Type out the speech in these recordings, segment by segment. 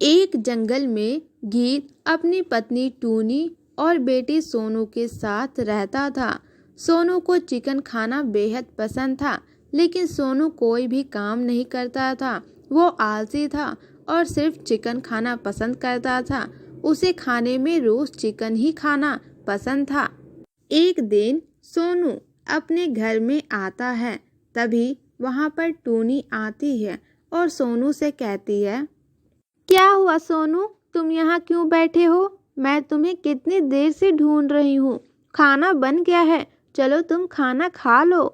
एक जंगल में गीत अपनी पत्नी टूनी और बेटी सोनू के साथ रहता था। सोनू को चिकन खाना बेहद पसंद था, लेकिन सोनू कोई भी काम नहीं करता था। वो आलसी था और सिर्फ चिकन खाना पसंद करता था। उसे खाने में रोज चिकन ही खाना पसंद था। एक दिन सोनू अपने घर में आता है, तभी वहाँ पर टूनी आती है और सोनू से कहती है, क्या हुआ सोनू, तुम यहाँ क्यों बैठे हो? मैं तुम्हें कितनी देर से ढूंढ रही हूँ। खाना बन गया है, चलो तुम खाना खा लो।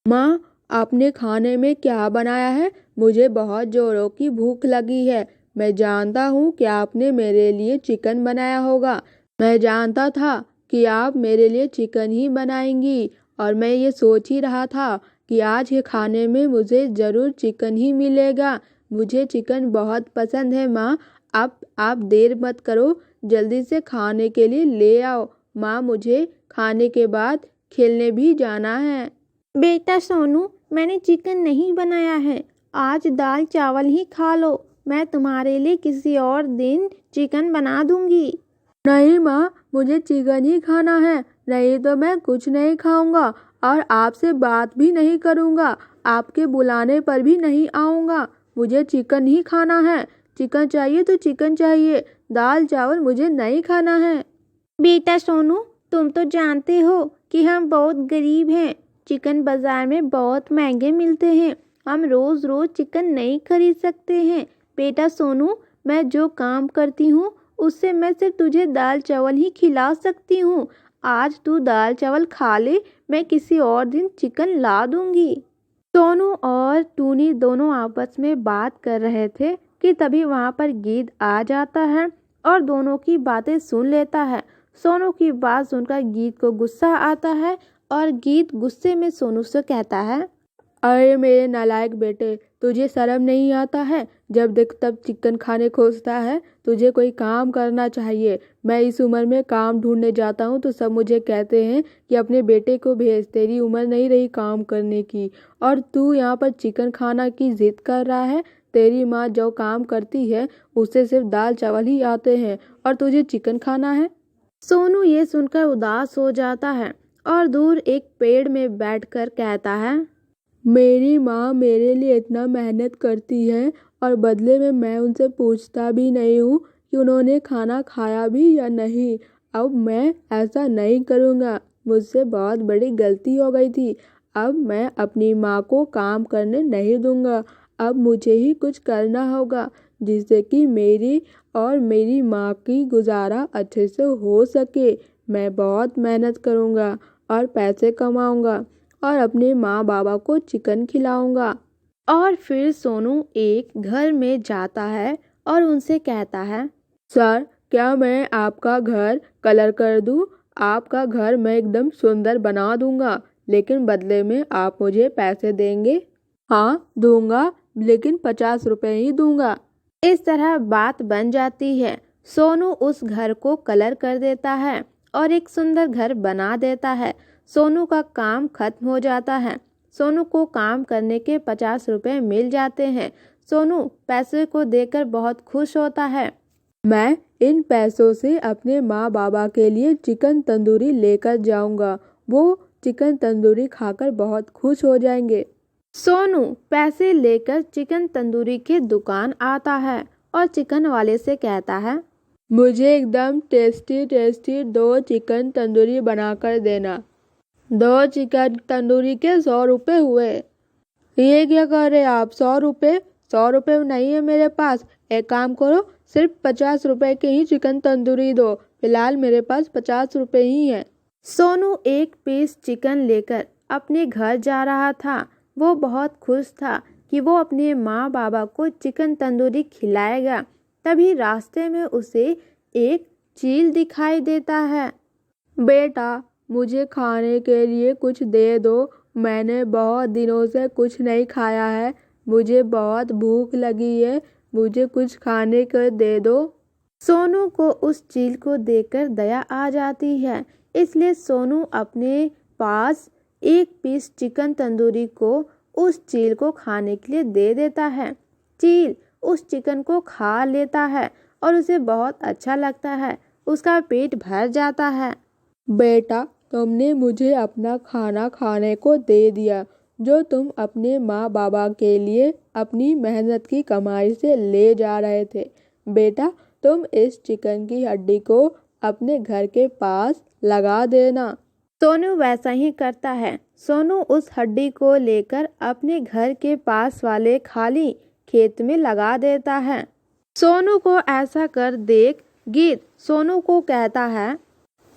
माँ, आपने खाने में क्या बनाया है? मुझे बहुत जोरों की भूख लगी है। मैं जानता हूँ कि आपने मेरे लिए चिकन बनाया होगा। मैं जानता था कि आप मेरे लिए चिकन ही बनाएंगी और मैं ये सोच ही रहा था कि आज के खाने में मुझे ज़रूर चिकन ही मिलेगा। मुझे चिकन बहुत पसंद है माँ। आप देर मत करो, जल्दी से खाने के लिए ले आओ। माँ, मुझे खाने के बाद खेलने भी जाना है। बेटा सोनू, मैंने चिकन नहीं बनाया है, आज दाल चावल ही खा लो। मैं तुम्हारे लिए किसी और दिन चिकन बना दूंगी। नहीं माँ, मुझे चिकन ही खाना है, नहीं तो मैं कुछ नहीं खाऊंगा और आपसे बात भी नहीं करूंगा। आपके बुलाने पर भी नहीं आऊंगा। मुझे चिकन ही खाना है। चिकन चाहिए तो चिकन चाहिए, दाल चावल मुझे नहीं खाना है। बेटा सोनू, तुम तो जानते हो कि हम बहुत गरीब हैं। चिकन बाजार में बहुत महंगे मिलते हैं। हम रोज रोज चिकन नहीं खरीद सकते हैं। बेटा सोनू, मैं जो काम करती हूँ उससे मैं सिर्फ तुझे दाल चावल ही खिला सकती हूँ। आज तू दाल चावल खा ले, मैं किसी और दिन चिकन ला दूंगी। सोनू और टूनी दोनों आपस में बात कर रहे थे कि तभी वहाँ पर गीत आ जाता है और दोनों की बातें सुन लेता है। सोनू की बात सुनकर गीत को गुस्सा आता है और गीत गुस्से में सोनू से कहता है, अरे मेरे नालायक बेटे, तुझे शर्म नहीं आता है? जब देख तब चिकन खाने खोजता है। तुझे कोई काम करना चाहिए। मैं इस उम्र में काम ढूंढने जाता हूँ तो सब मुझे कहते हैं कि अपने बेटे को भेज, तेरी उम्र नहीं रही काम करने की। और तू यहाँ पर चिकन खाना की जिद कर रहा है। तेरी माँ जो काम करती है उसे सिर्फ दाल चावल ही आते हैं और तुझे चिकन खाना है। सोनू ये सुनकर उदास हो जाता है और दूर एक पेड़ में बैठकर कहता है, मेरी माँ मेरे लिए इतना मेहनत करती है और बदले में मैं उनसे पूछता भी नहीं हूँ कि उन्होंने खाना खाया भी या नहीं। अब मैं ऐसा नहीं करूँगा। मुझसे बहुत बड़ी गलती हो गई थी। अब मैं अपनी माँ को काम करने नहीं दूँगा। अब मुझे ही कुछ करना होगा जिससे कि मेरी और मेरी माँ की गुजारा अच्छे से हो सके। मैं बहुत मेहनत करूँगा और पैसे कमाऊँगा और अपने माँ बाबा को चिकन खिलाऊंगा। और फिर सोनू एक घर में जाता है और उनसे कहता है, सर, क्या मैं आपका घर कलर कर दूं? आपका घर मैं एकदम सुंदर बना दूंगा, लेकिन बदले में आप मुझे पैसे देंगे? हाँ दूंगा, लेकिन 50 रुपए ही दूंगा। इस तरह बात बन जाती है। सोनू उस घर को कलर कर देता है और एक सुंदर घर बना देता है। सोनू का काम खत्म हो जाता है। सोनू को काम करने के 50 रुपए मिल जाते हैं। सोनू पैसे को देकर बहुत खुश होता है। मैं इन पैसों से अपने माँ बाबा के लिए चिकन तंदूरी लेकर जाऊंगा। वो चिकन तंदूरी खाकर बहुत खुश हो जाएंगे। सोनू पैसे लेकर चिकन तंदूरी की दुकान आता है और चिकन वाले से कहता है, मुझे एकदम टेस्टी टेस्टी 2 चिकन तंदूरी बनाकर देना। 2 चिकन तंदूरी के 100 रुपये हुए। ये क्या कर रहे आप? 100 रुपये? 100 रुपये नहीं है मेरे पास। एक काम करो, सिर्फ 50 रुपये के ही चिकन तंदूरी दो। फिलहाल मेरे पास 50 रुपये ही है। सोनू एक पीस चिकन लेकर अपने घर जा रहा था। वो बहुत खुश था कि वो अपने माँ बाबा को चिकन तंदूरी खिलाएगा। तभी रास्ते में उसे एक चील दिखाई देता है। बेटा, मुझे खाने के लिए कुछ दे दो। मैंने बहुत दिनों से कुछ नहीं खाया है। मुझे बहुत भूख लगी है। मुझे कुछ खाने को दे दो। सोनू को उस चील को देखकर दया आ जाती है, इसलिए सोनू अपने पास एक पीस चिकन तंदूरी को उस चील को खाने के लिए दे देता है। चील उस चिकन को खा लेता है और उसे बहुत अच्छा लगता है, उसका पेट भर जाता है। बेटा, तुमने मुझे अपना खाना खाने को दे दिया जो तुम अपने माँ बाबा के लिए अपनी मेहनत की कमाई से ले जा रहे थे। बेटा, तुम इस चिकन की हड्डी को अपने घर के पास लगा देना। सोनू वैसा ही करता है। सोनू उस हड्डी को लेकर अपने घर के पास वाले खाली खेत में लगा देता है। सोनू को ऐसा कर देख गीत सोनू को कहता है,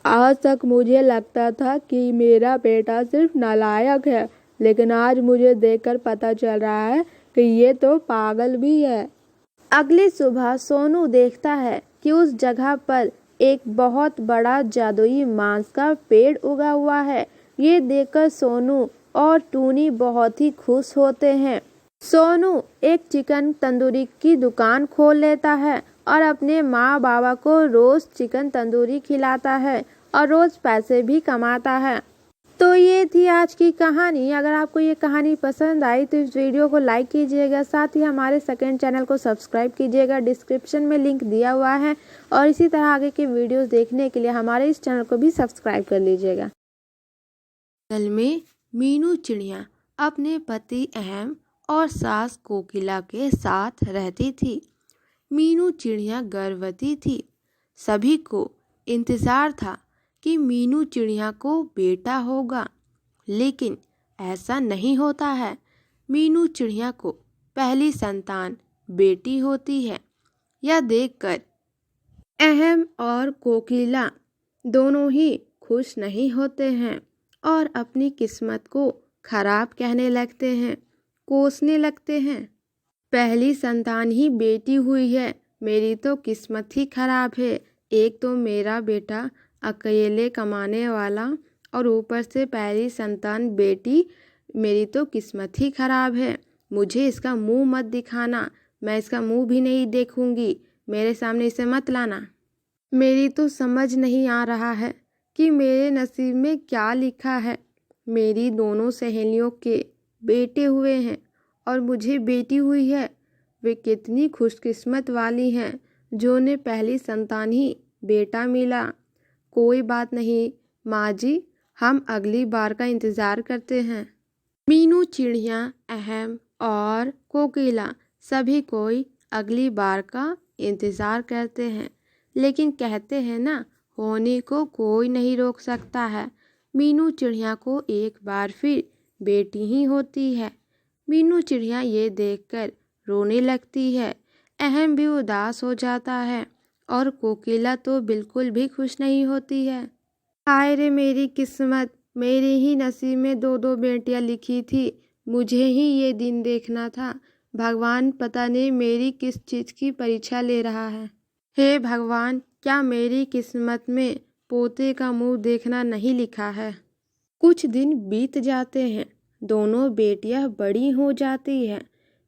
आज तक मुझे लगता था कि मेरा बेटा सिर्फ नालायक है, लेकिन आज मुझे देखकर पता चल रहा है कि ये तो पागल भी है। अगली सुबह सोनू देखता है कि उस जगह पर एक बहुत बड़ा जादुई मांस का पेड़ उगा हुआ है। ये देखकर सोनू और टूनी बहुत ही खुश होते हैं। सोनू एक चिकन तंदूरी की दुकान खोल लेता है और अपने माँ बाबा को रोज़ चिकन तंदूरी खिलाता है और रोज़ पैसे भी कमाता है। तो ये थी आज की कहानी। अगर आपको ये कहानी पसंद आई तो इस वीडियो को लाइक कीजिएगा, साथ ही हमारे सेकंड चैनल को सब्सक्राइब कीजिएगा, डिस्क्रिप्शन में लिंक दिया हुआ है। और इसी तरह आगे के वीडियोस देखने के लिए हमारे इस चैनल को भी सब्सक्राइब कर लीजिएगा। जंगल में मीनू चिड़िया अपने पति अहम और सास कोकिला के साथ रहती थी। मीनू चिड़िया गर्भवती थी। सभी को इंतज़ार था कि मीनू चिड़िया को बेटा होगा, लेकिन ऐसा नहीं होता है। मीनू चिड़िया को पहली संतान बेटी होती है। यह देखकर अहम और कोकिला दोनों ही खुश नहीं होते हैं और अपनी किस्मत को खराब कहने लगते हैं, कोसने लगते हैं। पहली संतान ही बेटी हुई है, मेरी तो किस्मत ही खराब है। एक तो मेरा बेटा अकेले कमाने वाला और ऊपर से पहली संतान बेटी, मेरी तो किस्मत ही खराब है। मुझे इसका मुंह मत दिखाना, मैं इसका मुंह भी नहीं देखूंगी, मेरे सामने इसे मत लाना। मेरी तो समझ नहीं आ रहा है कि मेरे नसीब में क्या लिखा है। मेरी दोनों सहेलियों के बेटे हुए हैं और मुझे बेटी हुई है। वे कितनी खुशकिस्मत वाली हैं जो उन्हें पहली संतान ही बेटा मिला। कोई बात नहीं माँ जी, हम अगली बार का इंतज़ार करते हैं। मीनू चिड़िया, अहम और कोकिला सभी कोई अगली बार का इंतज़ार करते हैं, लेकिन कहते हैं ना, होने को कोई नहीं रोक सकता है। मीनू चिड़िया को एक बार फिर बेटी ही होती है। मीनू चिड़िया ये देखकर रोने लगती है। अहम भी उदास हो जाता है और कोकिला तो बिल्कुल भी खुश नहीं होती है। हाय रे मेरी किस्मत, मेरे ही नसीब में दो दो बेटियां लिखी थी, मुझे ही ये दिन देखना था। भगवान पता नहीं मेरी किस चीज़ की परीक्षा ले रहा है। हे भगवान, क्या मेरी किस्मत में पोते का मुंह देखना नहीं लिखा है। कुछ दिन बीत जाते हैं, दोनों बेटियां बड़ी हो जाती हैं।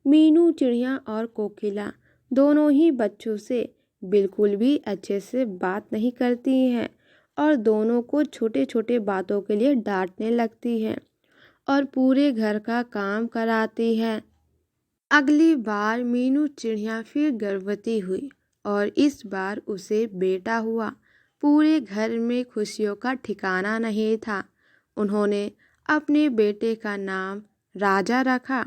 मीनू चिड़िया और कोकिला दोनों ही बच्चों से बिल्कुल भी अच्छे से बात नहीं करती हैं और दोनों को छोटे छोटे बातों के लिए डांटने लगती हैं और पूरे घर का काम कराती हैं। अगली बार मीनू चिड़िया फिर गर्भवती हुई और इस बार उसे बेटा हुआ। पूरे घर में खुशियों का ठिकाना नहीं था। उन्होंने अपने बेटे का नाम राजा रखा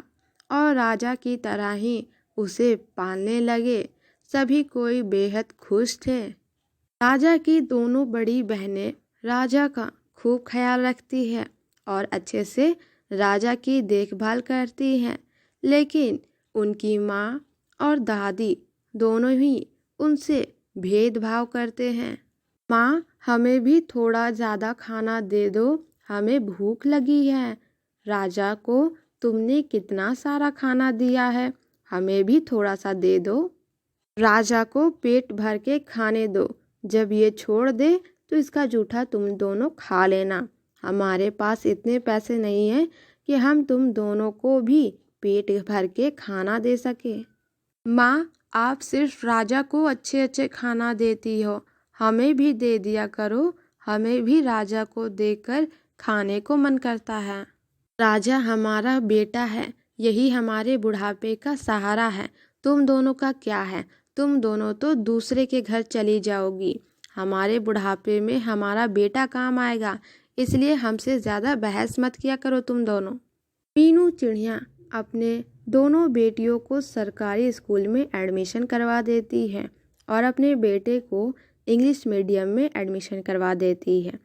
और राजा की तरह ही उसे पालने लगे। सभी कोई बेहद खुश थे। राजा की दोनों बड़ी बहनें राजा का खूब ख्याल रखती है और अच्छे से राजा की देखभाल करती हैं, लेकिन उनकी माँ और दादी दोनों ही उनसे भेदभाव करते हैं। माँ, हमें भी थोड़ा ज़्यादा खाना दे दो, हमें भूख लगी है। राजा को तुमने कितना सारा खाना दिया है, हमें भी थोड़ा सा दे दो। राजा को पेट भर के खाने दो, जब ये छोड़ दे तो इसका जूठा तुम दोनों खा लेना। हमारे पास इतने पैसे नहीं हैं कि हम तुम दोनों को भी पेट भर के खाना दे सके। माँ, आप सिर्फ राजा को अच्छे अच्छे खाना देती हो, हमें भी दे दिया करो, हमें भी राजा को देखकर खाने को मन करता है। राजा हमारा बेटा है, यही हमारे बुढ़ापे का सहारा है, तुम दोनों का क्या है, तुम दोनों तो दूसरे के घर चली जाओगी। हमारे बुढ़ापे में हमारा बेटा काम आएगा, इसलिए हमसे ज़्यादा बहस मत किया करो तुम दोनों। मीनू चिड़िया अपने दोनों बेटियों को सरकारी स्कूल में एडमिशन करवा देती है और अपने बेटे को इंग्लिश मीडियम में एडमिशन करवा देती है।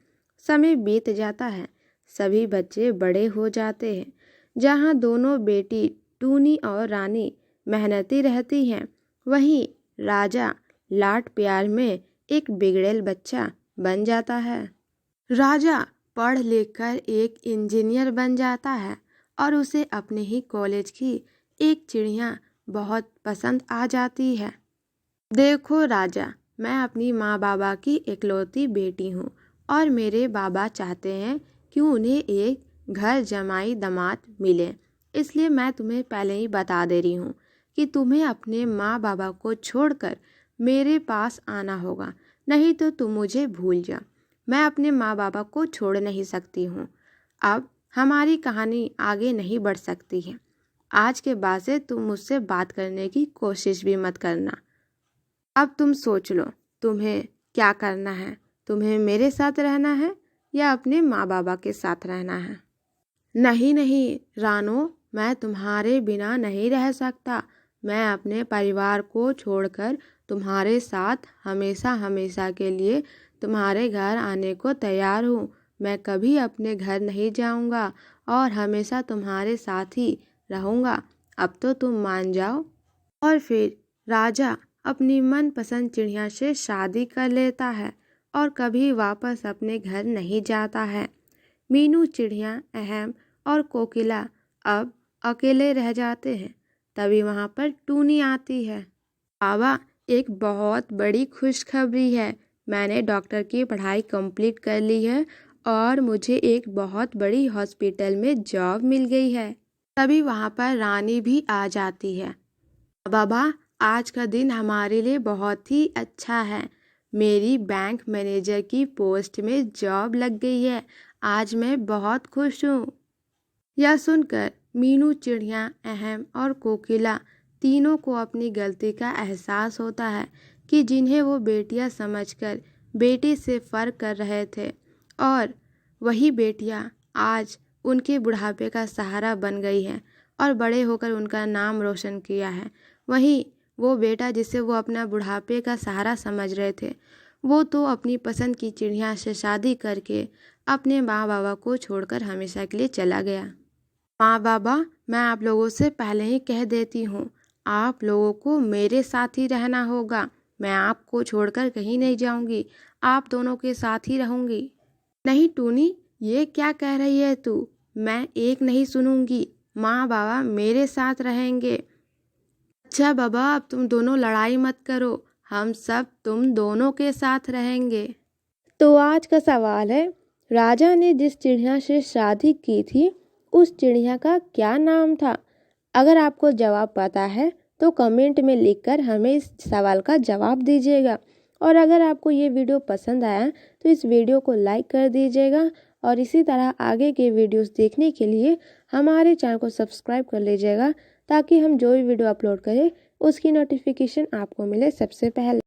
समय बीत जाता है, सभी बच्चे बड़े हो जाते हैं। जहाँ दोनों बेटी टूनी और रानी मेहनती रहती हैं, वहीं राजा लाड प्यार में एक बिगड़ेल बच्चा बन जाता है। राजा पढ़ लिख कर एक इंजीनियर बन जाता है और उसे अपने ही कॉलेज की एक चिड़िया बहुत पसंद आ जाती है। देखो राजा, मैं अपनी माँ बाबा की इकलौती बेटी हूँ और मेरे बाबा चाहते हैं कि उन्हें एक घर जमाई दामाद मिले, इसलिए मैं तुम्हें पहले ही बता दे रही हूँ कि तुम्हें अपने माँ बाबा को छोड़कर मेरे पास आना होगा, नहीं तो तुम मुझे भूल जा। मैं अपने माँ बाबा को छोड़ नहीं सकती हूँ। अब हमारी कहानी आगे नहीं बढ़ सकती है। आज के बाद से तुम मुझसे बात करने की कोशिश भी मत करना। अब तुम सोच लो तुम्हें क्या करना है, तुम्हें मेरे साथ रहना है या अपने माँ बाबा के साथ रहना है। नहीं नहीं रानो, मैं तुम्हारे बिना नहीं रह सकता। मैं अपने परिवार को छोड़कर तुम्हारे साथ हमेशा हमेशा के लिए तुम्हारे घर आने को तैयार हूँ। मैं कभी अपने घर नहीं जाऊँगा और हमेशा तुम्हारे साथ ही रहूँगा। अब तो तुम मान जाओ। और फिर राजा अपनी मनपसंद चिड़िया से शादी कर लेता है और कभी वापस अपने घर नहीं जाता है। मीनू चिड़िया, अहम और कोकिला अब अकेले रह जाते हैं। तभी वहाँ पर टूनी आती है। बाबा, एक बहुत बड़ी खुशखबरी है। मैंने डॉक्टर की पढ़ाई कंप्लीट कर ली है और मुझे एक बहुत बड़ी हॉस्पिटल में जॉब मिल गई है। तभी वहाँ पर रानी भी आ जाती है। बाबा, आज का दिन हमारे लिए बहुत ही अच्छा है। मेरी बैंक मैनेजर की पोस्ट में जॉब लग गई है। आज मैं बहुत खुश हूँ। यह सुनकर मीनू चिड़िया, अहम और कोकिला तीनों को अपनी गलती का एहसास होता है कि जिन्हें वो बेटियां समझकर बेटे से फ़र्क कर रहे थे और वही बेटियां आज उनके बुढ़ापे का सहारा बन गई हैं और बड़े होकर उनका नाम रोशन किया है। वहीं वो बेटा जिसे वो अपना बुढ़ापे का सहारा समझ रहे थे, वो तो अपनी पसंद की चिड़िया से शादी करके अपने माँ बाबा को छोड़कर हमेशा के लिए चला गया। माँ बाबा, मैं आप लोगों से पहले ही कह देती हूँ, आप लोगों को मेरे साथ ही रहना होगा। मैं आपको छोड़कर कहीं नहीं जाऊँगी, आप दोनों के साथ ही रहूँगी। नहीं टूनी, ये क्या कह रही है तू? मैं एक नहीं सुनूंगी। माँ बाबा मेरे साथ रहेंगे। अच्छा बाबा, अब तुम दोनों लड़ाई मत करो, हम सब तुम दोनों के साथ रहेंगे। तो आज का सवाल है, राजा ने जिस चिड़िया से शादी की थी उस चिड़िया का क्या नाम था? अगर आपको जवाब पता है तो कमेंट में लिखकर हमें इस सवाल का जवाब दीजिएगा। और अगर आपको ये वीडियो पसंद आया तो इस वीडियो को लाइक कर दीजिएगा और इसी तरह आगे के वीडियोस देखने के लिए हमारे चैनल को सब्सक्राइब कर लीजिएगा, ताकि हम जो भी वीडियो अपलोड करें उसकी नोटिफिकेशन आपको मिले सबसे पहले।